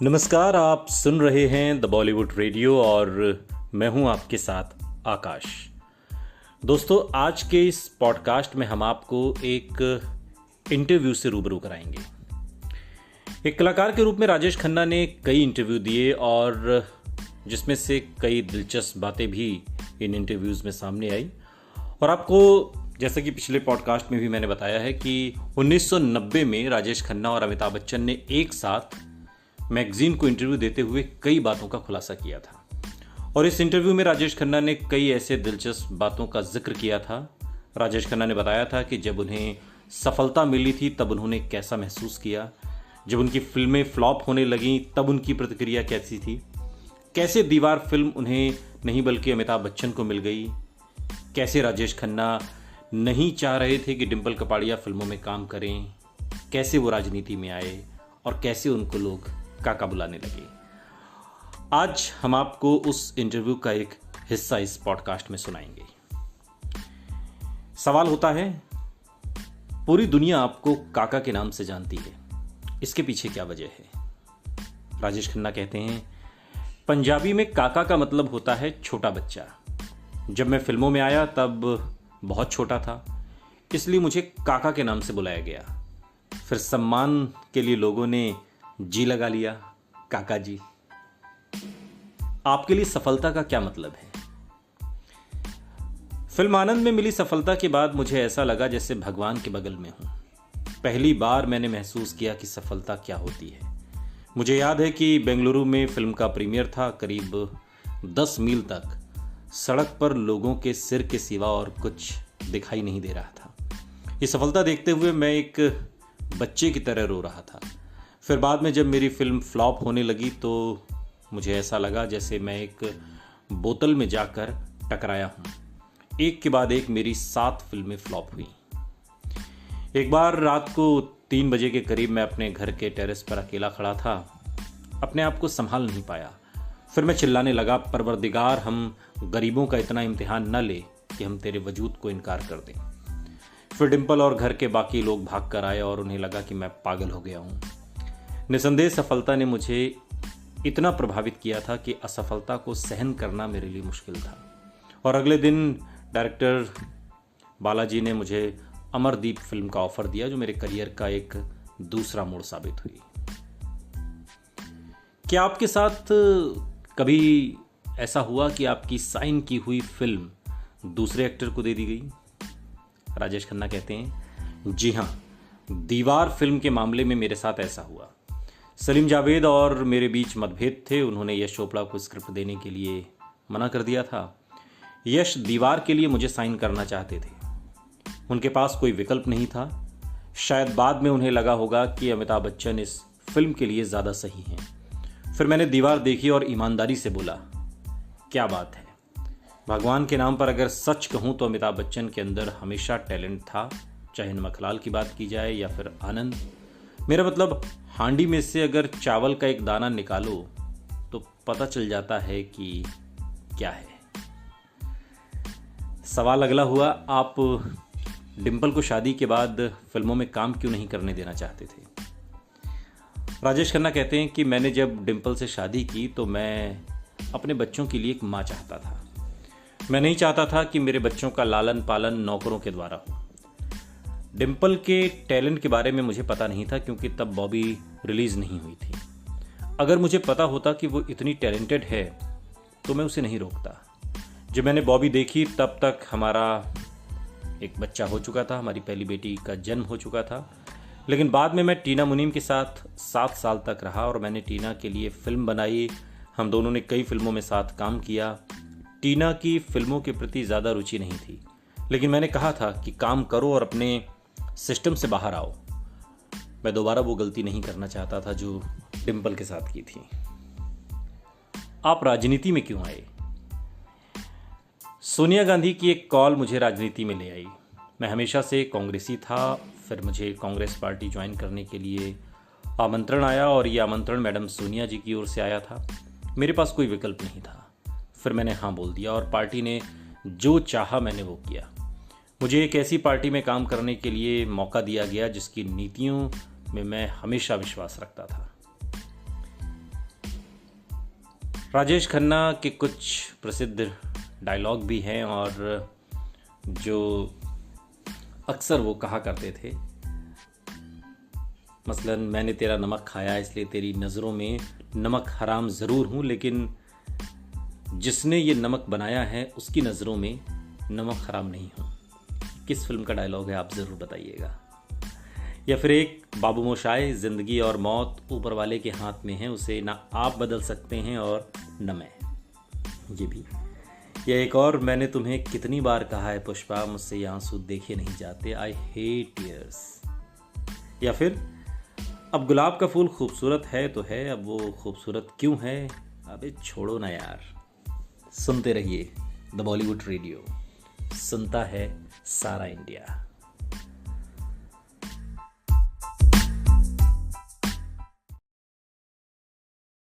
नमस्कार, आप सुन रहे हैं द बॉलीवुड रेडियो और मैं हूं आपके साथ आकाश। दोस्तों, आज के इस पॉडकास्ट में हम आपको एक इंटरव्यू से रूबरू कराएंगे। एक कलाकार के रूप में राजेश खन्ना ने कई इंटरव्यू दिए और जिसमें से कई दिलचस्प बातें भी इन इंटरव्यूज़ में सामने आई। और आपको जैसा कि पिछले पॉडकास्ट में भी मैंने बताया है कि 1990 में राजेश खन्ना और अमिताभ बच्चन ने एक साथ मैगजीन को इंटरव्यू देते हुए कई बातों का खुलासा किया था। और इस इंटरव्यू में राजेश खन्ना ने कई ऐसे दिलचस्प बातों का जिक्र किया था। राजेश खन्ना ने बताया था कि जब उन्हें सफलता मिली थी तब उन्होंने कैसा महसूस किया, जब उनकी फिल्में फ्लॉप होने लगीं तब उनकी प्रतिक्रिया कैसी थी, कैसे दीवार फिल्म उन्हें नहीं बल्कि अमिताभ बच्चन को मिल गई, कैसे राजेश खन्ना नहीं चाह रहे थे कि डिम्पल कपाड़िया फिल्मों में काम करें, कैसे वो राजनीति में आए और कैसे उनको लोग काका बुलाने लगे। आज हम आपको उस इंटरव्यू का एक हिस्सा इस पॉडकास्ट में सुनाएंगे। सवाल होता है, पूरी दुनिया आपको काका के नाम से जानती है, इसके पीछे क्या वजह है? राजेश खन्ना कहते हैं, पंजाबी में काका का मतलब होता है छोटा बच्चा। जब मैं फिल्मों में आया तब बहुत छोटा था, इसलिए मुझे काका के नाम से बुलाया गया। फिर सम्मान के लिए लोगों ने जी लगा लिया, काका जी। आपके लिए सफलता का क्या मतलब है? फिल्म आनंद में मिली सफलता के बाद मुझे ऐसा लगा जैसे भगवान के बगल में हूं। पहली बार मैंने महसूस किया कि सफलता क्या होती है। मुझे याद है कि बेंगलुरु में फिल्म का प्रीमियर था। करीब 10 मील तक सड़क पर लोगों के सिर के सिवा और कुछ दिखाई नहीं दे रहा था। ये सफलता देखते हुए मैं एक बच्चे की तरह रो रहा था। फिर बाद में जब मेरी फिल्म फ्लॉप होने लगी तो मुझे ऐसा लगा जैसे मैं एक बोतल में जाकर टकराया हूँ। एक के बाद एक मेरी 7 फिल्में फ्लॉप हुई। एक बार रात को 3 बजे के करीब मैं अपने घर के टेरेस पर अकेला खड़ा था। अपने आप को संभाल नहीं पाया। फिर मैं चिल्लाने लगा, परवरदिगार, हम गरीबों का इतना इम्तिहान न ले कि हम तेरे वजूद को इनकार कर दें। फिर डिम्पल और घर के बाकी लोग भाग कर आए और उन्हें लगा कि मैं पागल हो गया हूँ। निसंदेह सफलता ने मुझे इतना प्रभावित किया था कि असफलता को सहन करना मेरे लिए मुश्किल था। और अगले दिन डायरेक्टर बालाजी ने मुझे अमरदीप फिल्म का ऑफर दिया, जो मेरे करियर का एक दूसरा मोड़ साबित हुई। क्या आपके साथ कभी ऐसा हुआ कि आपकी साइन की हुई फिल्म दूसरे एक्टर को दे दी गई? राजेश खन्ना कहते हैं, जी हाँ, दीवार फिल्म के मामले में मेरे साथ ऐसा हुआ। सलीम जावेद और मेरे बीच मतभेद थे। उन्होंने यश चोपड़ा को स्क्रिप्ट देने के लिए मना कर दिया था। यश दीवार के लिए मुझे साइन करना चाहते थे। उनके पास कोई विकल्प नहीं था। शायद बाद में उन्हें लगा होगा कि अमिताभ बच्चन इस फिल्म के लिए ज़्यादा सही हैं। फिर मैंने दीवार देखी और ईमानदारी से बोला, क्या बात है। भगवान के नाम पर अगर सच कहूँ तो अमिताभ बच्चन के अंदर हमेशा टैलेंट था, चाहे नमकलाल की बात की जाए या फिर आनंद। मेरा मतलब, हांडी में से अगर चावल का एक दाना निकालो तो पता चल जाता है कि क्या है। सवाल अगला हुआ, आप डिम्पल को शादी के बाद फिल्मों में काम क्यों नहीं करने देना चाहते थे? राजेश खन्ना कहते हैं कि मैंने जब डिम्पल से शादी की तो मैं अपने बच्चों के लिए एक माँ चाहता था। मैं नहीं चाहता था कि मेरे बच्चों का लालन पालन नौकरों के द्वारा हो। डिम्पल के टैलेंट के बारे में मुझे पता नहीं था क्योंकि तब बॉबी रिलीज़ नहीं हुई थी। अगर मुझे पता होता कि वो इतनी टैलेंटेड है तो मैं उसे नहीं रोकता। जब मैंने बॉबी देखी तब तक हमारा एक बच्चा हो चुका था, हमारी पहली बेटी का जन्म हो चुका था। लेकिन बाद में मैं टीना मुनीम के साथ 7 साल तक रहा और मैंने टीना के लिए फिल्म बनाई। हम दोनों ने कई फिल्मों में साथ काम किया। टीना की फिल्मों के प्रति ज़्यादा रुचि नहीं थी, लेकिन मैंने कहा था कि काम करो और अपने सिस्टम से बाहर आओ। मैं दोबारा वो गलती नहीं करना चाहता था जो डिम्पल के साथ की थी। आप राजनीति में क्यों आए? सोनिया गांधी की एक कॉल मुझे राजनीति में ले आई। मैं हमेशा से कांग्रेसी था। फिर मुझे कांग्रेस पार्टी ज्वाइन करने के लिए आमंत्रण आया और ये आमंत्रण मैडम सोनिया जी की ओर से आया था। मेरे पास कोई विकल्प नहीं था। फिर मैंने हाँ बोल दिया और पार्टी ने जो चाहा मैंने वो किया। मुझे एक ऐसी पार्टी में काम करने के लिए मौका दिया गया जिसकी नीतियों में मैं हमेशा विश्वास रखता था। राजेश खन्ना के कुछ प्रसिद्ध डायलॉग भी हैं और जो अक्सर वो कहा करते थे, मसलन मैंने तेरा नमक खाया इसलिए तेरी नज़रों में नमक हराम ज़रूर हूँ, लेकिन जिसने ये नमक बनाया है उसकी नज़रों में नमक हराम नहीं हूँ। किस फिल्म का डायलॉग है आप ज़रूर बताइएगा। या फिर एक बाबू मोशाय, ज़िंदगी और मौत ऊपर वाले के हाथ में है, उसे ना आप बदल सकते हैं और न मैं। ये भी। या एक और, मैंने तुम्हें कितनी बार कहा है पुष्पा, मुझसे ये आंसू देखे नहीं जाते, आई हेट टीयर्स। या फिर अब गुलाब का फूल खूबसूरत है तो है, अब वो खूबसूरत क्यों है, अबे छोड़ो ना यार। सुनते रहिए द बॉलीवुड रेडियो, सुनता है सारा इंडिया।